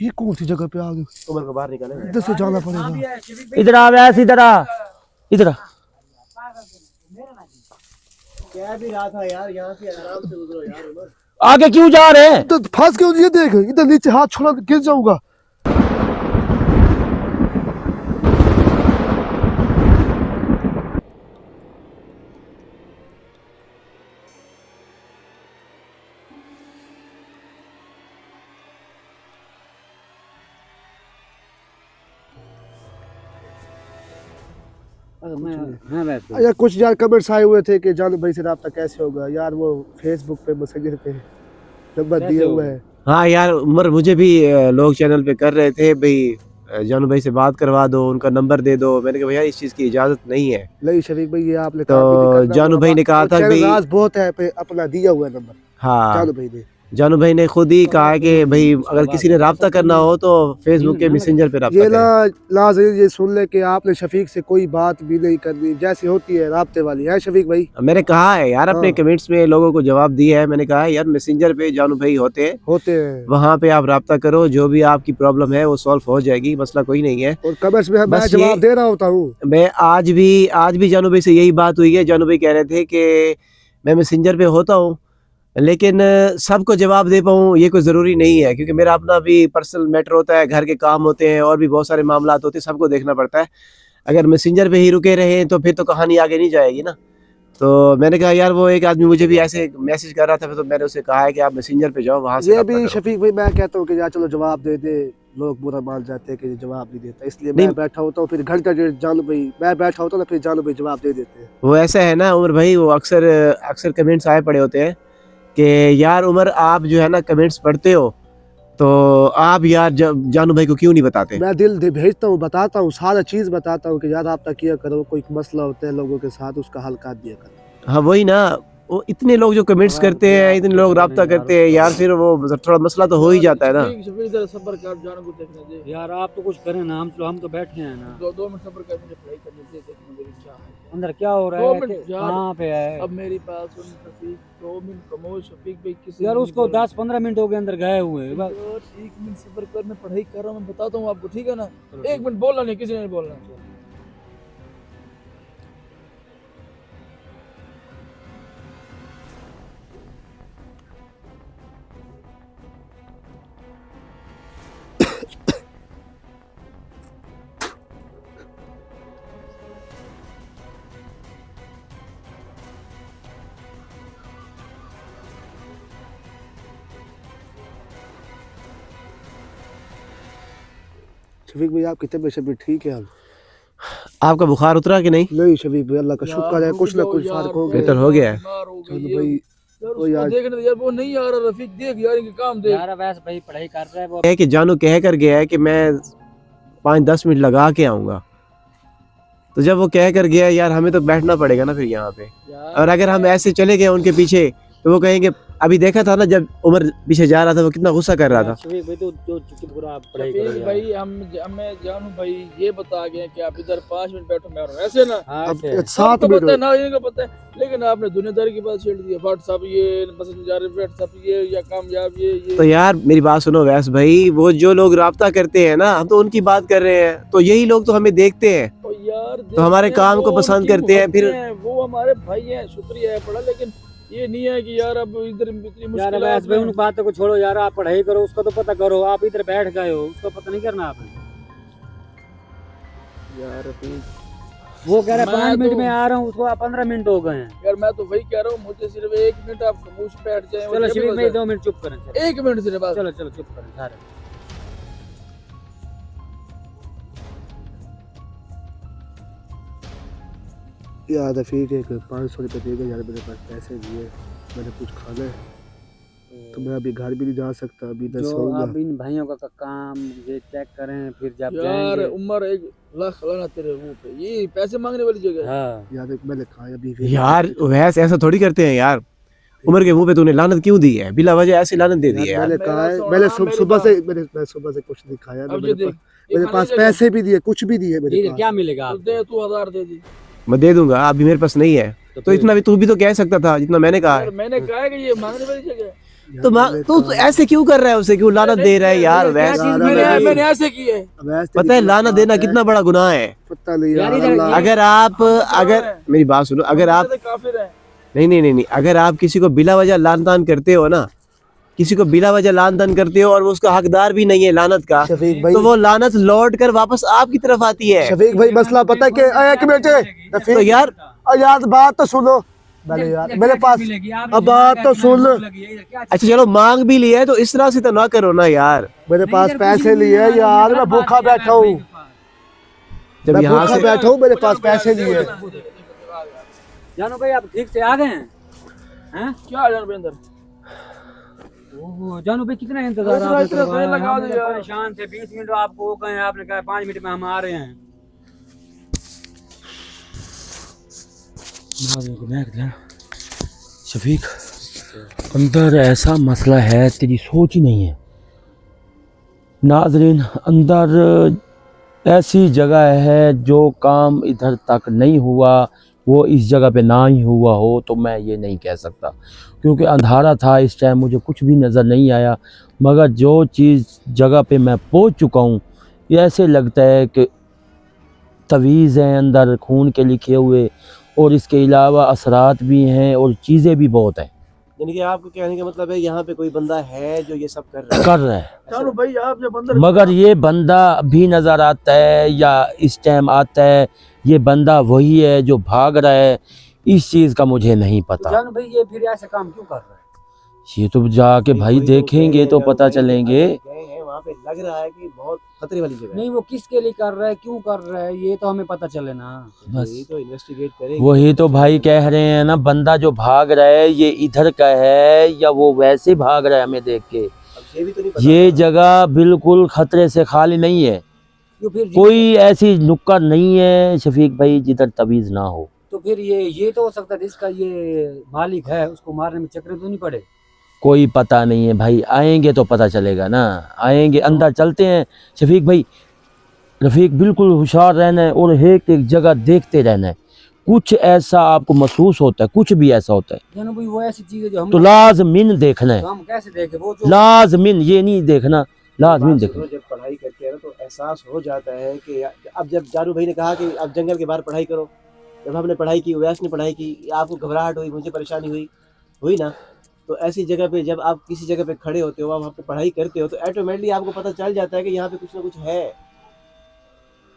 ये कौन सी जगह पे आ गए? उमर को बाहर निकाले, इधर से जाना पड़ेगा। इधर आ वैस, इधर आ, इधर आ। कह भी रहा था यार यहाँ से आराम से उतरो यार उमर। आगे क्यों जा रहे हैं? तो फंस क्यों? ये देख, इधर नीचे हाथ छोड़ा गिर जाऊंगा। यार कुछ यार कमेंट्स आए हुए थे कि जानू भाई से राब्ता कैसे होगा यार, वो फेसबुक पे मैसेंजर पे नंबर दिए हुए हैं। हाँ यार उमर, मुझे भी लोग चैनल पे कर रहे थे भाई जानू भाई से बात करवा दो, उनका नंबर दे दो। मैंने कहा भैया इस चीज की इजाजत नहीं है। नहीं शरीफ भाई, ये आपने तो जानू भाई ने कहा था भाई राज बहुत है पे अपना दिया हुआ नंबर। हाँ, जानू भाई ने खुद ही कहा कि भाई अगर किसी ने राब्ता करना हो तो फेसबुक के मैसेंजर पे राब्ता ये लाज़िम ये सुन ले कि आपने शफीक से कोई बात भी नहीं करनी, जैसी होती है राब्ते वाली है शफीक भाई। मैंने कहा है यार अपने कमेंट्स में लोगों को जवाब दिया है। मैंने कहा है यार मैसेंजर पे जानू भाई होते हैं, वहाँ पे आप राब्ता करो, जो भी आपकी प्रॉब्लम है वो सॉल्व हो जाएगी, मसला कोई नहीं है। और कमेंट्स में मैं जवाब दे रहा होता हूँ। मैं आज भी जानू भाई से यही बात हुई है। जानू भाई कह रहे थे कि मैं मैसेंजर पे होता हूँ लेकिन सबको जवाब दे पाऊँ ये कोई ज़रूरी नहीं है, क्योंकि मेरा अपना भी पर्सनल मैटर होता है, घर के काम होते हैं और भी बहुत सारे मामला होते हैं, सबको देखना पड़ता है। अगर मैसेंजर पे ही रुके रहे तो फिर तो कहानी आगे नहीं जाएगी ना। तो मैंने कहा यार वो एक आदमी मुझे भी ऐसे मैसेज कर रहा था, तो मैंने उसे कहा है कि आप मैसेंजर पे जाओ, वहाँ से ये भी शफीक भाई मैं कहता हूँ कि यार चलो जवाब दे दे, लोग बुरा मान जाते हैं कि जवाब नहीं देता, इसलिए मैं बैठा होता हूँ, फिर घंटा डेढ़ जानू भाई मैं बैठा होता हूँ ना, फिर जानू भाई जवाब दे देते हैं। वो ऐसा है ना उमर भाई, वो अक्सर कमेंट्स आए पड़े होते हैं कि यार उमर आप जो है ना कमेंट्स पढ़ते हो तो आप यार जानू भाई को क्यों नहीं बताते? मैं दिल दे भेजता हूँ, बताता हूँ, सारा चीज बताता हूँ कि यार आप तक किया करो, कोई मसला होता है लोगों के साथ उसका हल कर दिया करो। हाँ वही ना, वो इतने लोग जो कमेंट्स करते हैं, इतने लोग राब्ता करते हैं यार, फिर वो थोड़ा मसला तो हो ही जाता है ना। सब्र कर, जानू को देखने दे यार, आप तो कुछ करें ना, हम तो बैठे हैं ना। दो मिनट सब्र कर, मुझे पढ़ाई करने दे, देखने मेरी क्या है अंदर क्या हो रहा है, कहाँ पे है। अब मेरी बात सुन शफीक, 2 मिनट कमो शफीक भाई किसी यार उसको 10-15 मिनट हो गए अंदर गए हुए। 1 मिनट सब्र कर, मैं पढ़ाई कर रहा हूँ, मैं बताता हूँ आपको, ठीक है ना? 1 मिनट बोलना नहीं, किसी ने नहीं बोलना। शफीक भाई आपकी तबीयत शबीयत ठीक है? आपका बुखार उतरा कि नहीं? नहीं शफीक भाई अल्लाह का शुक्र है, कुछ ना कुछ फर्क हो गया, बेहतर हो गया है। भाई यार देखने दे यार, वो नहीं आ रहा रफीक, देख यार इनके काम देख यार। वैसे भाई पढ़ाई कर रहा है वो, है कि जानू कह कर गया है कि मैं 5-10 मिनट लगा के आऊंगा, तो जब वो कह कर गया यार हमें तो बैठना पड़ेगा ना फिर यहाँ पे। और अगर हम ऐसे चले गए उनके पीछे तो वो कहेंगे, अभी देखा था ना जब उमर पीछे जा रहा था वो कितना गुस्सा कर रहा था। भाई तो पूरा पढ़ाई शफीक कर भाई हमें जानू भाई ये बता गए कि आप इधर 5 मिनट बैठो, मैं ऐसे ना अब सबको 7 पता है मिनट ना, इनको पता है, लेकिन आपने दुनियादारी की बात छेड़ दी है। व्हाट्सएप ये पसंद जा रहे, व्हाट्सएप ये या कामयाब ये तो यार मेरी बात सुनो वैस भाई, वो जो लोग राब्ता करते हैं ना, हम तो उनकी बात कर रहे हैं, तो यही लोग तो हमें देखते हैं, यार तो हमारे काम को पसंद करते हैं, फिर वो हमारे भाई हैं, शुक्रिया है पढ़ा, लेकिन ये नहीं है कि यार अब इधर इतनी मुश्किल। यार वैसे भाई उन बातों को छोड़ो यार, आप पढ़ाई करो, उसका तो पता करो। आप इधर बैठ गए हो, उसका पता नहीं करना आपने। यार वो कह रहा है 5 मिनट में आ रहा हूँ, उसको 15 मिनट हो गए हैं। यार मैं तो वही कह रहा हूँ, मुझे सिर्फ 1 मिनट आप खामोश बैठ जाए। चलो शरीफ भाई 2 मिनट चुप करें, 1 मिनट सिर्फ, चलो चुप करें सारे। यार रफीक एक 500 रुपये दे दे यार, मेरे पास पैसे दिए, मैंने कुछ खाना है, तो मैं अभी घर भी नहीं जा सकता, अभी मैं सोऊंगा। आप इन भाइयों का काम ये चेक करें, फिर जब यार उमर 1 लाख लाना तेरे मुंह पे, ये पैसे मांगने वाली जगह है। यार मैंने खाया भी यार वैसे ऐसा थोड़ी करते हैं यार, उमर के मुंह पे तूने लानत क्यों दी है? बिला वजह ऐसी लानत दे दी है। मैंने कहा है, मैंने सुबह से कुछ नहीं खाया, मेरे पास पैसे भी दिए, कुछ भी दिए मेरे पास। क्या मिलेगा? दे तू 1000 दे दी, मैं दे दूंगा, अभी मेरे पास नहीं है, तो इतना भी तू भी तो कह सकता था जितना मैंने कहा है। मैंने कहा है कि ये मांगने वाली जगह है। तो ऐसे क्यों कर रहा है, उसे क्यों लानत दे रहा है यार? वैसे मैंने ऐसे की है। पता है लानत देना कितना बड़ा गुनाह है। पता नहीं यार, यार, इधर- अल्लाह। अगर मेरी बात सुनो, अगर आप काफिर है। नहीं, अगर आप किसी को बिला वजह लान तान करते हो ना, किसी को बिला वजह लान तान करते हो और वो उसका हकदार भी नहीं है लानत का, शफीक भाई, तो वो लानत लौट कर वापस आपकी तरफ आती है। शफीक भाई मसला पता है कि एक मिनट तो यार यार बात तो सुनो पहले यार, मेरे पास अब बात तो सुन। अच्छा चलो मांग भी लिया है तो इस तरह से तो ना करो ना यार। मेरे पास पैसे लिए हैं यार, मैं भूखा बैठा हूँ, जब मैं यहाँ भूखा से बैठा हूँ, मेरे पास पैसे लिए हैं। जानू भाई आप ठीक से आ गए हैं? क्या जान भाई अंदर? ओहो, जानू भाई कितना इंतजार इतना आपने इतना करवाया? देर लगा हम दिया तो यार। परेशान थे, 20 मिनट आपको हो गए, आपने कहा 5 मिनट में हम आ रहे हैं। शफीक, अंदर ऐसा मसला है तेरी सोच ही नहीं है। नाजरीन, अंदर ऐसी जगह है जो काम इधर तक नहीं हुआ वो इस जगह पे ना ही हुआ हो तो मैं ये नहीं कह सकता, क्योंकि अंधारा था इस टाइम, मुझे कुछ भी नज़र नहीं आया। मगर जो चीज़ जगह पे मैं पहुंच चुका हूँ, ये ऐसे लगता है कि तवीज़ हैं अंदर खून के लिखे हुए, और इसके अलावा असरात भी हैं और चीज़ें भी बहुत हैं। यानी कि आपको कहने का मतलब है यहाँ पे कोई बंदा है जो ये सब कर रहा है। चलो भाई आप जब अंदर मगर ये बंदा भी नज़र आता है या इस टाइम आता है, ये बंदा वही है जो भाग रहा है, इस चीज़ का मुझे नहीं पता। जानू भाई ये फिर ऐसे काम क्यों कर रहा है? ये तो जाके भाई देखेंगे तो पता चलेंगे। वहाँ पे लग रहा है कि बहुत खतरे वाली जगह है। नहीं, वो किसके लिए कर रहा है, क्यों कर रहा है, ये तो हमें पता चले ना। बस यही तो इन्वेस्टिगेट करेंगे। वही तो भाई कह रहे हैं ना, बंदा जो भाग रहा है ये इधर का है या वो वैसे भाग रहा है हमें देख के। अब ये भी तो नहीं पता। ये जगह बिल्कुल खतरे से खाली नहीं है, क्यों फिर कोई ऐसी नुक्कड़ नहीं है शफीक भाई जिधर तवीज़ ना हो। तो फिर ये तो हो सकता है जिसका ये मालिक है उसको मारने में चक्कर तो नहीं पड़े? कोई पता नहीं है भाई, आएंगे तो पता चलेगा ना, आएंगे अंदर चलते हैं। शफीक भाई, रफ़ीक बिल्कुल होशियार रहना है और एक जगह देखते रहना है, कुछ ऐसा आपको महसूस होता है, कुछ भी ऐसा होता है जानू भाई वो ऐसी चीजें जो हम तो लाजमिन देखना है, तो हम कैसे देखें? वो जो लाजमिन, ये नहीं देखना, लाजमिन देखना। जब पढ़ाई करते हैं ना तो एहसास हो जाता है कि अब जब जानू भाई ने कहा कि अब जंगल के बाहर पढ़ाई करो, जब हमने पढ़ाई की, वैस ने पढ़ाई की, आपको घबराहट हुई, मुझे परेशानी हुई ना, तो ऐसी जगह पे जब आप किसी जगह पे खड़े होते हो, आप वहाँ पे पढ़ाई करते हो, तो ऑटोमेटिकली आपको पता चल जाता है कि यहाँ पे कुछ ना कुछ है।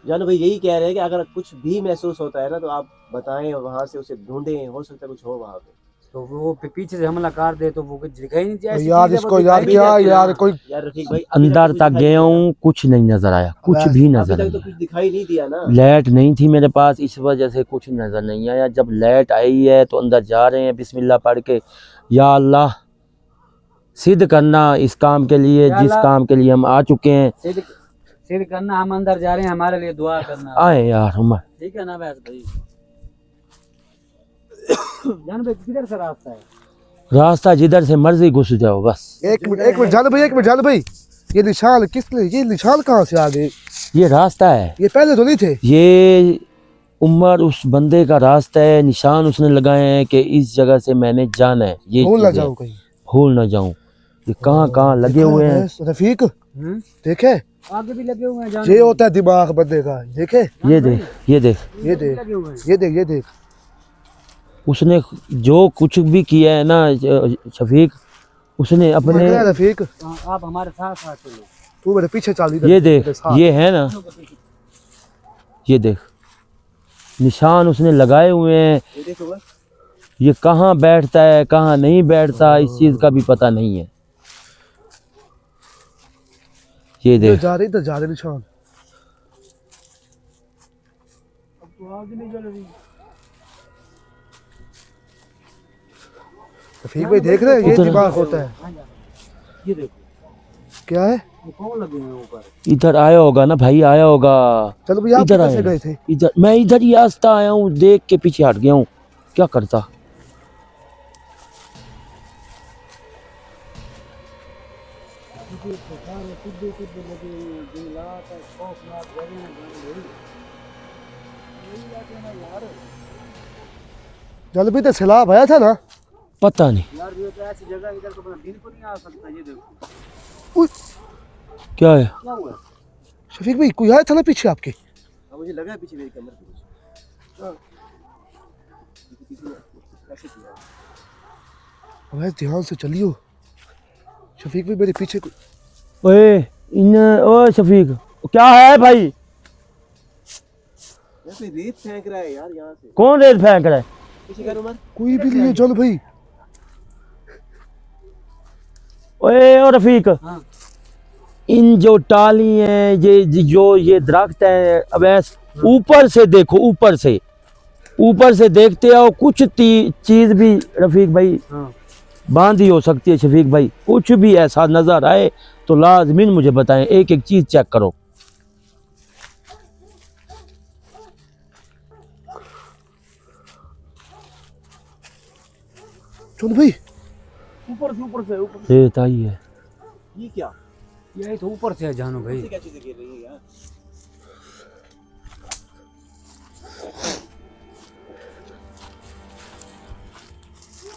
जानू भाई यही कह रहे हैं कि अगर कुछ भी महसूस होता है ना तो आप बताएं और वहाँ से उसे ढूंढें, हो सकता है कुछ हो वहाँ पे। तो वो पीछे से हमला कर दे तो वो कुछ दिखाई नहीं चाहिए। यार इसको यार क्या यार कोई यार रफीक भाई अभी तक अंदर कुछ तक दिखाई गया नहीं हूँ, कुछ नहीं नजर आया, कुछ भी दिया। नजर अभी तक तो नहीं कुछ दिखाई नहीं दिया ना। आया। लाइट नहीं थी मेरे पास, इस वजह से कुछ नजर नहीं आया। जब लाइट आई है तो अंदर जा रहे हैं बिस्मिल्लाह पढ़ के, या अल्लाह सिद्ध करना इस काम के लिए जिस काम के लिए हम आ चुके हैं। सिद्ध करना, हम अंदर जा रहे हैं, हमारे लिए दुआ करना। आए यार हम, ठीक है ना वैस भाई? जान भाई किधर से रास्ता है? रास्ता जिधर से मर्जी घुस जाओ बस। एक मिनट जान भाई ये निशान किसने, ये निशान कहाँ से आ गए? ये रास्ता है, ये पहले तो नहीं थे। ये उमर उस बंदे का रास्ता है, निशान उसने लगाए हैं कि इस जगह से मैंने जाना है, ये भूल ना चीज़ें, जाऊं कहीं, भूल ना जाऊं। ये कहाँ कहाँ लगे हुए हैं, रफीक देखे आगे भी लगे हुए हैं जान। ये होता है दिमाग बंदे का, देखे ये देख ये देख ये देख लगे हुए हैं। ये देख उसने जो कुछ भी किया है ना शफीक, उसने अपने, देख रहा है रफीक, आप हमारे साथ साथ चलो। तू मेरे पीछे चल इधर, ये देख मेरे साथ। ये है ना, ये देख निशान उसने लगाए हुए हैं। ये देखो बस, ये कहाँ बैठता है कहाँ नहीं बैठता इस चीज़ का भी पता नहीं है। ये इधर देख जा रहे निशान। रफीक भाई देख रहे हैं, ये उधर- दिमाग होता है। ये देखो क्या है? वो कौन लगे हुए हैं ऊपर? इधर आया होगा ना भाई, आया होगा चलो भैया आप इधर कैसे आए। गए थे? इधर, मैं इधर ही रास्ता आया हूँ, देख के पीछे हट गया हूँ, क्या करता। जल भी तो सैलाब आया था ना, पता नहीं यार ये तो ऐसी जगह इधर तो अपना दिन को नहीं आ सकता। ये देखो क्या है। क्या हुआ। शफीक भाई कोई आया था ना पीछे आपके? अब मुझे लगा पीछे मेरी कमर के पीछे। कैसे किया। अब ध्यान से चलियो। शफीक भाई मेरे पीछे ओए ओ शफीक क्या है भाई। कोई रेत फेंक रहा है यार यहाँ से। कौन रेत फेंक रहा है। पीछे कर उमर। कोई भी नहीं है चल भाई। ओए ओ रफीक हाँ। इन जो टाली हैं ये दरख्त है अब ऊपर से देखो, ऊपर से देखते हो कुछ चीज भी रफीक भाई बांधी हो सकती है। शफीक भाई कुछ भी ऐसा नजर आए तो लाजमीन मुझे बताएं, एक एक चीज चेक करो। चल भाई ऊपर से रेत आई है। ये क्या। यही तो ऊपर से है जानू भाई। क्या चीजें गिर रही है यार।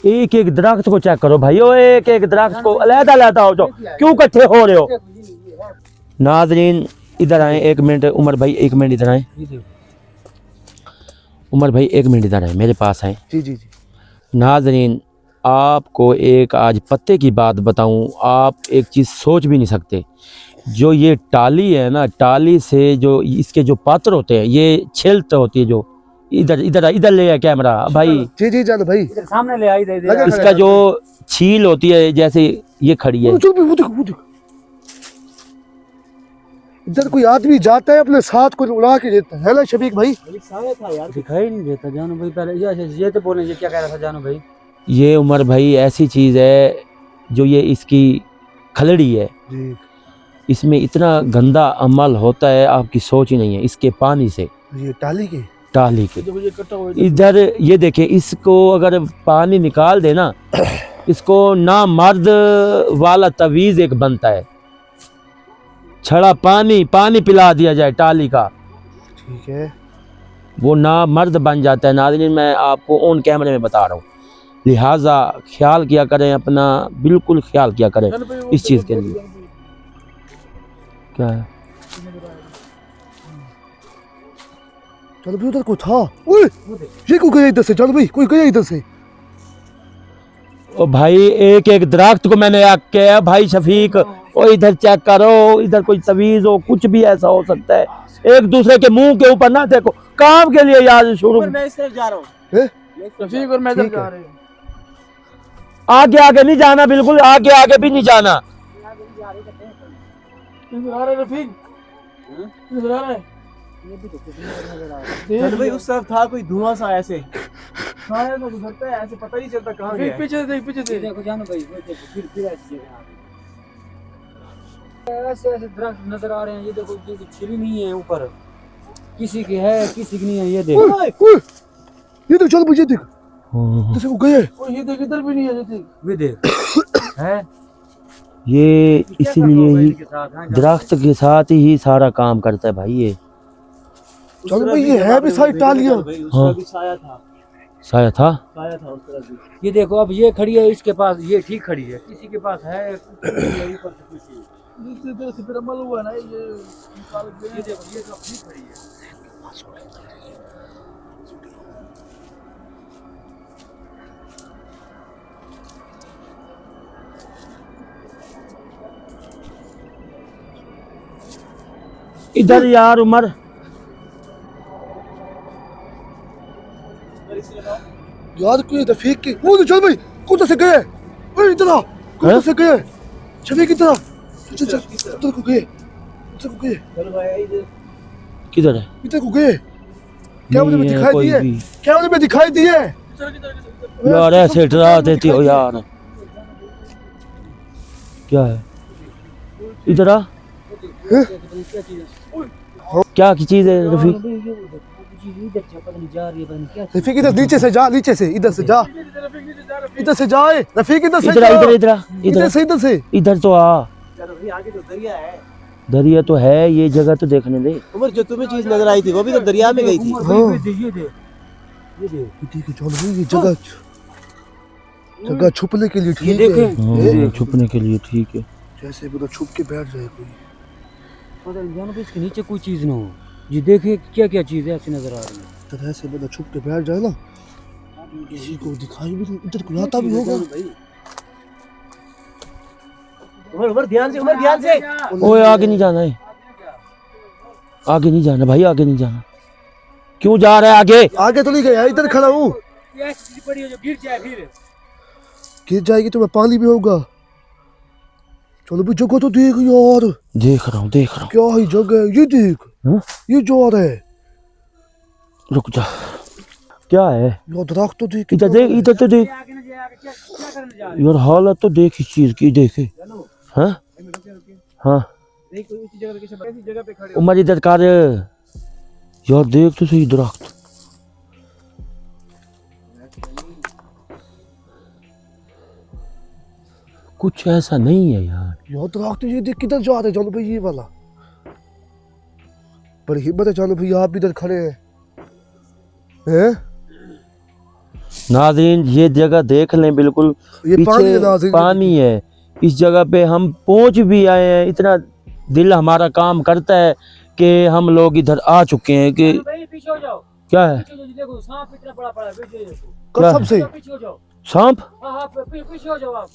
एक एक दरख्त को चेक करो भाई, एक एक दरख्त को अलग-अलग हो जाओ, क्यों इकट्ठे हो रहे हो। नाजरीन इधर आए एक मिनट, उमर भाई एक मिनट इधर आए। उमर भाई एक मिनट इधर आए, मेरे पास आए। जी जी जी। नाजरीन आपको एक आज पत्ते की बात बताऊं, आप एक चीज़ सोच भी नहीं सकते। जो ये टाली है ना, टाली से जो इसके जो पात्र होते हैं, ये छिलत होती है जो इधर इधर इधर ले आया कैमरा भाई। जी जी जान भाई। इधर सामने ले आई दे दे। इसका जो छील होती है जैसे ये खड़ी है। चल भाई वो देखो। इधर कोई आदमी जाता है अपने साथ को उड़ा के देता है ना शफीक भाई। साया था यार। दिखाई नहीं देता जानू भाई। पहले ये तो बोले ये क्या कह रहा था जानू भाई। ये उमर भाई ऐसी चीज़ है जो ये इसकी खलड़ी है जी। इसमें इतना गंदा अमल होता है आपकी सोच ही नहीं है। इसके पानी से ये टाली के टाली के देखो ये कटा हुआ है। इधर ये देखें, इसको अगर पानी निकाल देना, इसको ना मर्द वाला तवीज़ एक बनता है, छड़ा पानी पिला दिया जाए टाली का, ठीक है वो ना मर्द बन जाता है। नाज़रीन मैं आपको ऑन कैमरे में बता रहा हूँ, लिहाजा ख्याल किया करें अपना, बिल्कुल ख्याल किया करें इस चीज़ के लिए। क्या है। चल भाई उधर कोई था। ओए ये कोई गया इधर से। चल भाई कोई गया इधर से। ओ भाई एक एक दरख्त को मैंने किया भाई शफीक, और इधर चेक करो, इधर कोई तवीज़ हो, कुछ भी ऐसा हो सकता है। एक दूसरे के मुंह के ऊपर ना देखो, काम के लिए यार शुरू। मैं इस तरफ जा रहा हूँ। रफीक और मैं इधर जा रहे हैं। आगे आगे नहीं जाना, बिल्कुल आगे आगे भी नहीं जाना। इधर आ रहे रफीक। इधर आ रहे। चल भाई उस तरफ था कोई धुआं सा ऐसे। साया तो गुजरता है ऐसे, पता नहीं चलता कहाँ गया। पीछे देख पीछे देख। देखो जानू भाई फिर ऐसी जगह ऐसे ऐसे दरख्त नजर आ रहे हैं। ये देखो ये छिली नहीं है ऊपर, किसी की है किसी की नहीं है। ये देखो ओए ये देख। चल भाई ये देख जैसे वो गया है। ओ ये देख इधर भी नहीं है जैसे। ये देख है। ये इसीलिए ही दरख्त के साथ ही सारा काम करता है भाई ये। चल भाई ये है भी सारी टालियां। उसका भी साया था। साया था। साया था उस तरफ भी। ये देखो अब ये खड़ी है, इसके पास ये ठीक खड़ी है, किसी के पास है ऊपर से कुछ। नीचे इधर से फिर अमल हुआ ना ये निकाल के। ये देखो ये सब ठीक खड़ी है। इधर यार उमर यार कोई रफीक की। वो चल भाई कुत्ते से गए। ओए इधर आ। कुत्ते से गए। शफीक इधर आ। चल चल इधर को गए। इधर को गए। चल भाई इधर। किधर है। इधर को गए। कैमरे में नहीं है दिखाई कोई दिए। भी। कैमरे में दिखाई दिए। यार ऐसे डरा देती हो यार। क्या है। इधर आ। क्या की चीज है रफीक। रफीक इधर नीचे से जा, नीचे से इधर से जा, इधर से जाए रफीक। इधर से इधर जा। इधर इधर इधर से इधर से इधर तो आ। आगे तो दरिया है। दरिया तो है, ये जगह तो देखने दे। उमर जो तुम्हें चीज नजर आई थी वो भी तो दरिया में गई थी। हाँ। ये देख चल भाई ये जगह। जगह छुपने के लिए ये ठीक है। देखें हाँ, छुपने के लिए ठीक है। जैसे मतलब छुप के बैठ जाए कोई। पता नहीं जानो भाई इसके नीचे कोई चीज ना हो। ये देखे क्या क्या चीज है ऐसी नजर आ रही है। तो ऐसे मतलब छुप के बैठ जाए ना, किसी को दिखाई भी नहीं, इधर कोई आता भी होगा। उमर ध्यान से, उमर ध्यान से। ओए आगे नहीं जाना है, आगे नहीं जाना भाई, आगे नहीं जाना। क्यों जा रहा है आगे? आगे तो नहीं गया, इधर खड़ा हूँ। ये ऐसी चीज पड़ी है जो गिर जाए फिर। गिर जाएगी तो मैं पानी में होगा। चलो भी जगह तो देख यार, देख रहा हूँ देख रहा हूँ। क्या ही जगह है, ये देख। हाँ? ये जो आ रहा है रुक जा, क्या है? यार, दरख्त तो देख। इधर देख, इधर तो देख आगे ना जाए, आगे क्या करने जा रहे यार, हालत तो देख इस चीज की, देखे। हाँ हाँ नहीं कोई उसी जगह पे, ऐसी जगह पे खड़े हो। उमर इधर कर यार, देख तो सही दरख्त। कुछ ऐसा नहीं है यार। यार दरख्त ये देख किधर जा रहे हैं। जानो भाई ये वाला, बड़ी हिम्मत है जानो भाई, आप भी इधर खड़े हैं। हैं? नाज़रीन ये जगह देख लें, बिल्कुल ये पानी है पीछे नाज़रीन। पानी है। इस जगह पे हम पहुंच भी आए हैं, इतना दिल हमारा काम करता है कि हम लोग इधर आ चुके हैं कि हो। भाई पीछे हो जाओ, क्या है? पीछे हो जाओ, देखो सांप इतना बड़ा पड़ा है, पीछे हो क्या कसम से जाओ, पीछे हो जाओ। सांप? हाँ हाँ पीछे हो जाओ आप।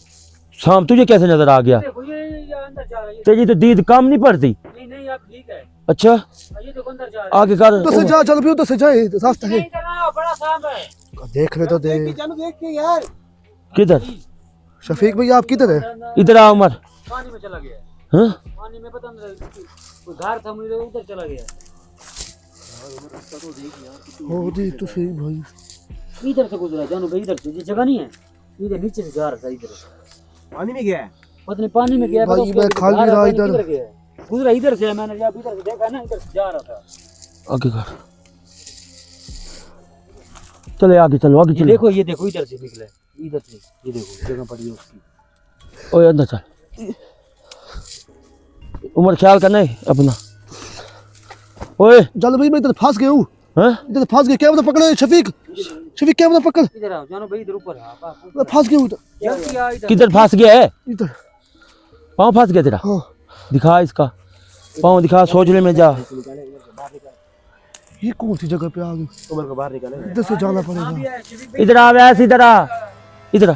सांप तुझे कैसे नजर आ गया? देखो ये अंदर जा रहा है। तेरी तो दीद कम नहीं पड़ती। नहीं नहीं आप ठीक है। अच्छा ये देखो अंदर जा रहा है। आगे कर। उधर से जा, चल भी उधर से जाए, रास्ता है। नहीं करना, बड़ा सांप है। देखने तो दे। जानो देख के यार। किधर? शफीक भाई आप किधर है? इधर आ उमर। पानी में चला गया। हाँ? पानी में पता नहीं कोई घर था, मुझे उधर चला गया। ओ देख तो सही भाई। इधर से गुजरा जानो भाई, इधर से ये जगह नहीं है, इधर नीचे से जा रहा था, इधर पानी में गया है। पता नहीं पानी में गया। भाई मैं खाली रहा इधर। गुजरा इधर से, मैंने जब इधर से देखा ना, इधर से जा रहा था। आगे कर, चले आगे चलो, आगे ये चलो। देखो इधर से निकला है, इधर से ये देखो जगह पड़ी है उसकी। ओए अंदर चल, उमर ख्याल करना है अपना। ओए चल भाई मैं इधर फंस गया हूँ। हाँ? इधर फंस गया, कैमरा पकड़े शफीक। शफीक कैमरा पकड़, इधर आओ जानो भाई, इधर ऊपर आप मैं फंस गया हूँ इधर। जल्दी आ इधर। किधर फंस गया है? इधर पाँव फंस गया तेरा? हाँ। दिखा इसका पाँव, दिखा, सोचने में जा। ये कौन सी जगह पे आ गए? उमर को बाहर निकाले। इधर से जाना पड़ेगा। इधर आ वैसे, इधर आ, इधर आ।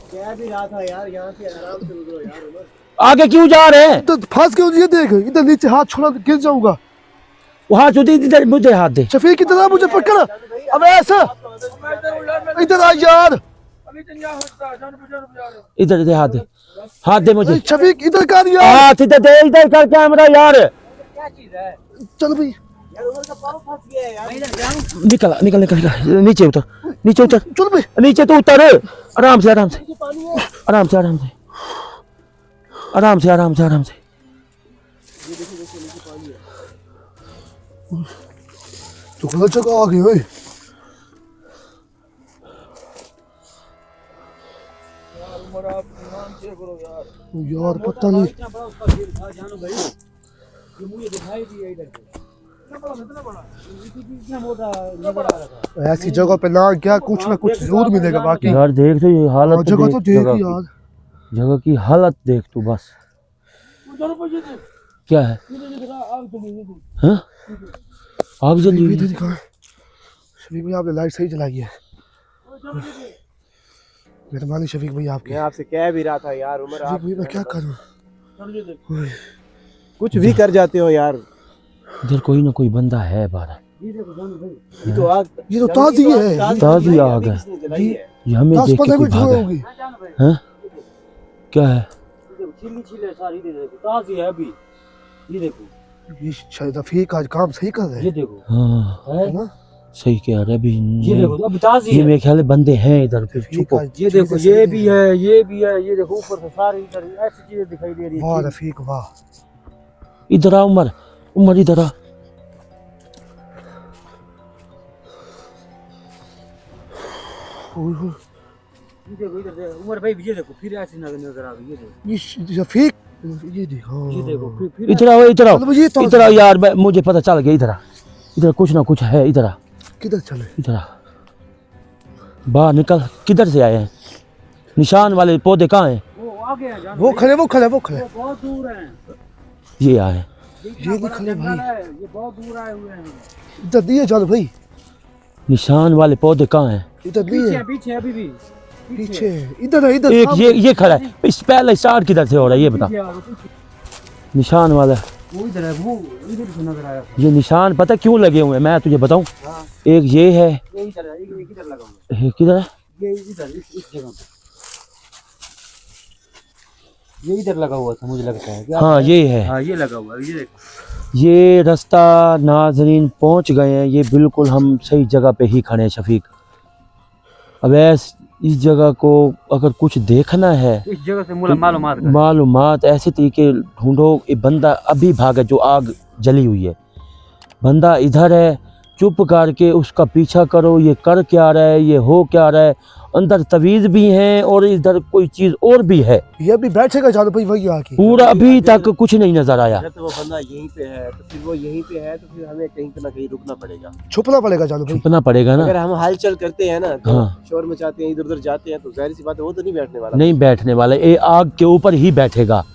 क्या भी रहा था यार, यहाँ से आराम से गुजरो यार उमर। आगे क्यों जा रहे हैं? इधर फंस गया हूँ, ये देख इधर नीचे हाथ छोड़ा तो गिर जाऊंगा। वहां जो इधर मुझे हाथ दे। शफीक इधर आ, मुझे पकड़। अब ऐसा इधर आ यार। इधर दे हाथ दे, हाथ दे मुझे। शफीक इधर कर यार। हाथ इधर दे, इधर कर कैमरा यार। क्या चीज है चल भाई यार उमर का पाँव फंस गया है यार। मैं इधर जाऊं। निकल निकल निकल निकल, नीचे उतर, नीचे उतर, चल भाई। नीचे तो उतर, आराम से आराम से, आराम से आराम से, आराम से आराम से आराम से। तो गलत जगह आ गए भाई। यार पता नहीं इतना बड़ा उसका गिर था जानो भाई, ये मुझे दिखाई दिया इधर से। इतना मोटा नजर आ रहा था। ऐसी जगह पे ना गया, कुछ ना कुछ जरूर मिलेगा। बाकी यार देख तो ये हालत तो जगह तो देख जगह की, यार। जगह की हालत देख तू बस। क्या है? हाँ? आग जली हुई है। शफीक भाई आपने लाइट सही जलाई है। मेहरबानी शफीक भाई आपकी। मैं आपसे कह भी रहा था यार उमर, शफीक आप भाई मैं क्या करूं? कुछ भी कर जाते हो यार। इधर कोई ना कोई बंदा है बाहर। ये तो आग, ये तो ताज़ी है। ताज़ी आग है। किसने जलाई है? ये हमें देख के 10-15 कोई मिनट भागा हुए है। होंगे। जानो भाई, हाँ? क्या है? छिली छिले सारी इधर देखो, ताज़ी है अभी। ये देखो, ये शायद रफीक आज काम सही कर रहे ये हैं। देखो हाँ है ना? सही कह रहा है। अभी ये देखो अभी ताज़ी ये है। मेरे ख्याल में बंदे हैं इधर, फिर रफीक छुपो। आज ये देखो चीजें ये सही भी हैं। है, ये भी है, ये देखो ऊपर से सारी इधर ऐसी चीजें दिखाई दे रही वाह है। रफीक वाह। इधर आ उमर, उमर इधर आ। ओए होए, ये देखो इधर देखो उमर भाई, ये देखो फिर ऐसी नजर आ रही है। ये देखो, ये रफीक ये देखो। ये देखो फिर इधर आओ, इधर आओ, चलो ये तो इधर आओ यार, मुझे पता चल गया। इधर आ, इधर कुछ ना कुछ है। इधर आ, किधर चले? इधर आ। बाहर निकल, किधर से आए हैं? निशान वाले पौधे कहाँ हैं? वो आगे हैं जानो वो भाई, खड़े वो खड़े वो खड़े वो बहुत दूर हैं। ये आए। ये नहीं खड़े भाई, ये बहुत दूर आए हुए हैं। इधर नहीं है जानो भाई, निशान वाले पौधे कहाँ हैं? इधर नहीं पीछे है, पीछे अभी भी पीछे इधर है, इधर एक सामने। ये खड़ा है। इस पहले स्टार्ट किधर से हो रहा है ये बता। निशान वाला वो इधर है, वो इधर से नजर आया। ये निशान पता क्यों लगे हुए हैं मैं तुझे बताऊं। एक ये है, ये इधर है, ये किधर लगा हुआ है? ये किधर है? ये इधर इस जगह पे, ये इधर लगा हुआ था मुझे लगता है। क्या हाँ ये है। हाँ ये लगा हुआ है, ये देखो। ये रास्ता नाजरीन पहुंच गए हैं, ये बिल्कुल हम सही जगह पे ही खड़े हैं शफीक। अब इस जगह को अगर कुछ देखना है, इस जगह से मालूमात कर। मालूमात ऐसे तरीके ढूंढो। ये बंदा अभी भागा जो आग जली हुई है, बंदा इधर है, चुप करके उसका पीछा करो। ये कर क्या रहा है, ये हो क्या रहा है? अंदर तवीज़ भी हैं और इधर कोई चीज़ और भी है। ये अभी बैठेगा जानो भाई वही आके। पूरा अभी तक कुछ नहीं नजर आया। अगर तो वो बंदा यहीं पे है तो फिर वो यहीं पे है तो फिर हमें कहीं पे ना कहीं रुकना पड़ेगा। छुपना पड़ेगा जानो भाई। छुपना पड़ेगा ना। अगर हम हलचल करते हैं ना तो हाँ। शोर मचाते हैं, इधर उधर जाते हैं, तो जाहिर सी बात है वो तो नहीं बैठने वाला। नहीं बैठने वाला, ये आग के ऊपर ही बैठेगा।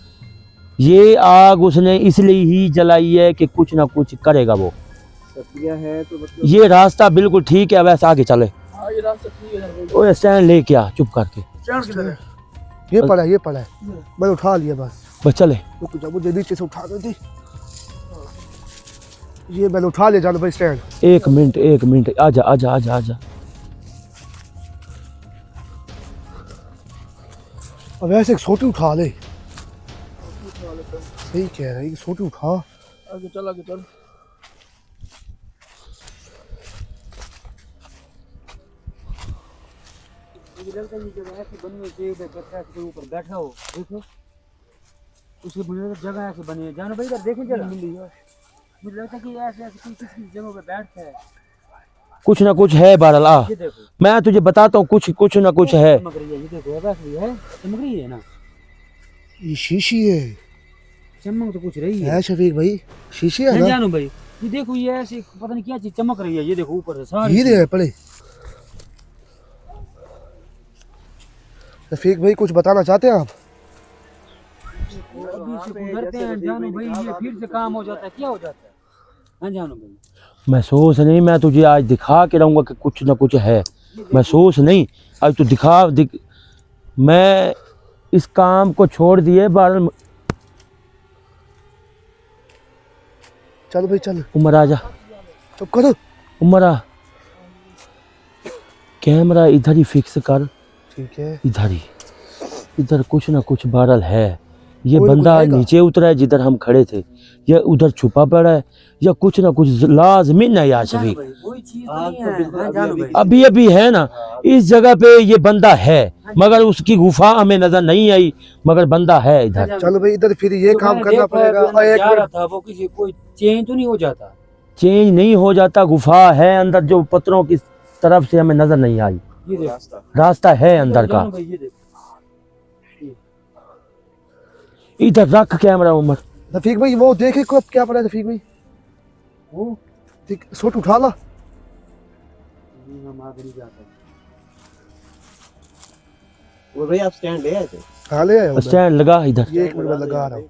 ये आग उसने इसलिए ही जलाई है कि कुछ ना कुछ करेगा वो। सब्जियां हैं तो मतलब ये रास्ता बिल्कुल ठीक है, वैसे आगे चले। हाँ ये रास्ता ठीक है इधर भाई। ओए स्टैंड लेके आ चुप करके। स्टैंड किधर है? ये पड़ा है, ये पड़ा है, मैंने उठा लिया बस। बस चले। रुक जा, मुझे नीचे से उठा दे। ये मैंने उठा लिया जानो भाई स्टैंड। एक मिनट आजा आजा आजा आजा। अब ऐसे एक सोटी उठा ले। सही कह रहा है, एक सोटी उठा। आगे चल आगे चल। मुझे लगता है ये जगह ऐसी बनी है कि उधर बच्चा के ऊपर बैठा हो, देखो उसकी मुझे जगह ऐसी बनी है। जानो भाई इधर देखें जरा, मुझे लगता है कि ऐसे ऐसे कोई किसी जगह पे बैठता है। कुछ ना कुछ है बहरहाल। आ ये देखो मैं तुझे बताता हूँ, कुछ ना कुछ है। चमक रही है, ये देखो वैसे है, चमक रही है ना, ये शीशी है। चमक तो कुछ रही है। शफीक भाई, शीशी है नहीं ना? जानो भाई, ये देखो ये ऐसी पता नहीं क्या चीज चमक रही है। ये देखो ऊपर से सारी हीरे है पड़े। शफीक भाई कुछ बताना चाहते हैं आप? अभी से गुजरते हैं जानो भाई, ये फिर से काम हो जाता है, क्या हो जाता है? हाँ जानो भाई, महसूस नहीं, मैं तुझे आज दिखा के रहूँगा कि कुछ ना कुछ है। महसूस नहीं, आज तू दिख। मैं इस काम को छोड़ दिए बार। चलो भाई चल, उमर आजा, चुप करो। उमर आ। कैमरा इधर ही फिक्स कर, ठीक है। इधर ही, इधर कुछ ना कुछ बहरहाल है। ये कोई ना बंदा कोई आएगा। नीचे उतरा है जिधर हम खड़े थे, या उधर छुपा पड़ा है, या कुछ ना कुछ लाजमी है यार शफीक। वही चीज तो नहीं है। हाँ जानो भाई, अभी है ना, इस जगह पे ये बंदा है, मगर उसकी गुफा हमें नजर नहीं आई, मगर बंदा है इधर। चलो भाई इधर फिर ये काम मैंने करना देखा पड़ेगा। अभी और अंदर एक जा रहा मिनट, था, वो किसी कोई चेंज तो नहीं हो जाता। चेंज नहीं हो जाता, गुफा है अंदर जो पत्थरों की तरफ से हमें नजर नहीं आई। ये देखो रास्ता है अंदर का। जानो भाई, ये देखो इधर रख कैमरा उमर। रफीक भाई वो देखे कब क्या पड़ा है रफीक भाई? वो ठीक, सोट उठा ला। हम आगे नहीं जाते। वो भाई आप स्टैंड ले आए थे। हाँ ले आया हूँ मैं। स्टैंड लगा इधर। ये एक मिनट में लगा रहा हूँ।